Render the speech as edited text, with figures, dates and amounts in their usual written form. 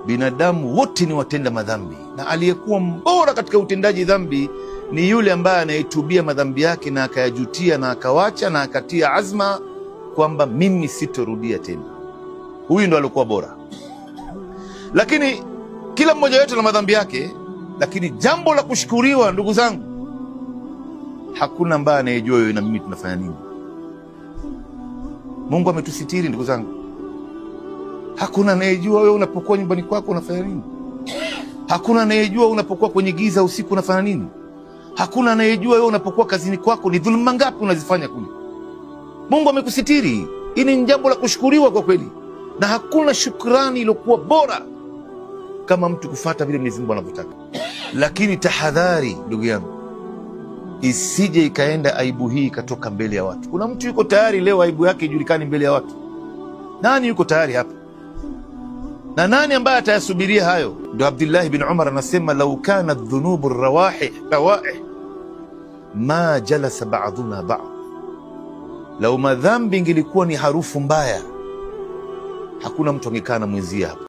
binadamu wote ni watenda madhambi, na aliyekuwa mbora katika utendaji dhambi ni yule ambaye anayetubia madhambi yake na akayajutia na akawacha na akatia azma kwamba mimi sitorudia tena. Huyu ndo alikuwa bora. Lakini kila mmoja wetu na madhambi yake, lakini jambo la kushukuriwa ndugu zangu, hakuna ambaye anayejua wewe na mimi tunafanya nini. Mungu ametusitiri ndugu zangu. Hakuna anayejua wewe unapokuwa nyumbani kwako unafanya nini. Hakuna anayejua unapokuwa kwenye giza usiku unafanya nini. Hakuna anayejua wewe unapokuwa kazini kwako ni dhuluma ngapi unazifanya kule. Mungu amekusitiri. Hili ni jambo la kushukuriwa kwa kweli. Na hakuna shukrani iliyokuwa bora kama mtu kufuata vile Mwenyezi Mungu anavyotaka. Lakini tahadhari ndugu yangu, isije ikaenda aibu hii ikatoka mbele ya watu. Kuna mtu yuko tayari leo aibu yake ijulikane mbele ya watu. Nani yuko tayari hapa? Na nani ambaye atayasubiria hayo? Ndio Abdullah ibn Umar anasema, lau kana dhunubu rawaih ma jalasa ba'duna ba'd. Lau madhambi ingilikuwa ni harufu mbaya, hakuna mtu angekaa na mwenzie hapa.